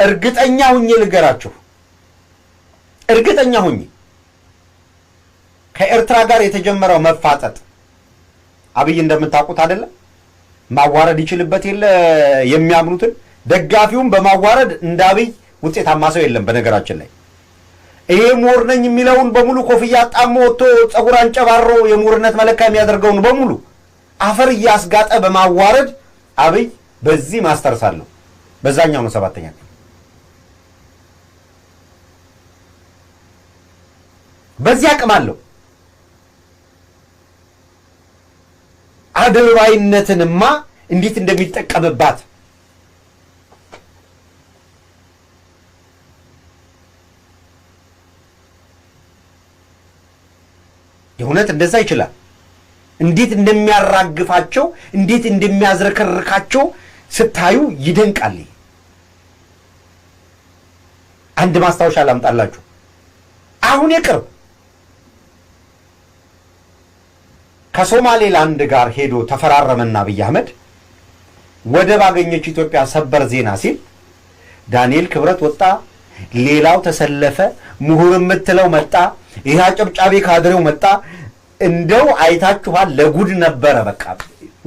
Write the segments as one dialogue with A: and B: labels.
A: እርግጠኛ ሁኜ ልገራችሁ እርግጠኛ ሁኜ ከኤርትራ ጋር የተጀመረው መፋጠጥ አብይ እንደምታውቁት አይደለም ማዋረድ ይችልበት የለ የሚያምኑትን ደጋፊውን በማዋረድ እንዳብይ ውጤታማ ሰው የለም በነገራችን ላይ ይሄ ምሁር ነኝ የሚለውን በሙሉ ኮፍያ ጣሞ ወጥቶ ጸጉር አንጨባሮ የምሁርነት መለካ የሚያደርገውን በሙሉ አፈር እያስጋጠ በማዋረድ አብይ በዚህ ማስተርስ አለው በዛኛው ነው 7ኛ በዚህ አቅም አለው አድርባይነትንማ እንዴት እንደሚጠቀምባት የእውነት እንደዛ ይችላል እንዴት እንደሚያራግፋቸው እንዴት እንደሚያዝረከርካቸው ስታዩ ይደንቃል አንድ ማስታወሻ ላምጣላችሁ አሁን የቅርብ ከሶማሌላንድ ጋር ሄዶ ተፈራረመና አብይ አህመድ ወደብ አገኘች ኢትዮጵያ ሰበር ዜና ሲል ዳንኤል ክብረት ወጣ ሌላው ተሰለፈ ምሁር የምትለው መጣ ይሄ አጨብጫቢ ካድሬው መጣ እንደው አይታችኋል ለጉድ ነበረ በቃ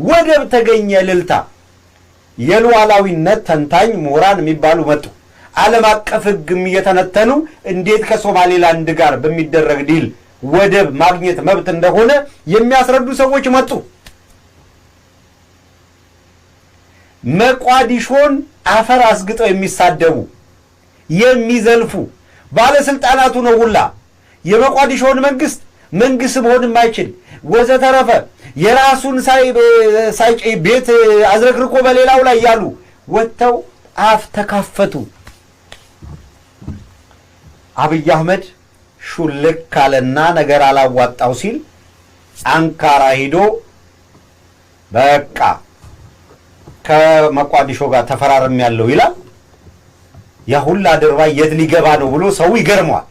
A: ወደብ ተገኘ ልልታ የሉዓላዊነት ተንታኝ ምሁራን የሚባሉ መጡ ዓለም አቀፍ ሕግም እየተነተኑ እንዴት ከሶማሌላንድ ጋር በሚደረግ ዲል ወደብ ማግኘት መብት እንደሆነ የሚያስረዱ ሰዎች መጡ መቋዲሾን አፈር አስግጠው የሚሳደቡ የሚዘልፉ ባለስልጣናቱ ነው ሁላ የመቋዲሾን መንግስት መሆን የማይችል ወዘተረፈ የራሱን ሳይ ቤት አዝረክርኮ በሌላው ላይ ያሉ ወጥተው አፍ ተካፈቱ አብይ አህመድ ሹልክ ካለና ነገር አላዋጣው ሲል አንካራ ሄዶ በቃ ከመቋዲሾ ጋር ተፈራረም ያለው ይላል ያ ሁላ ድርባይ የት ሊገባ ነው ብሎ ሰው ይገርመዋል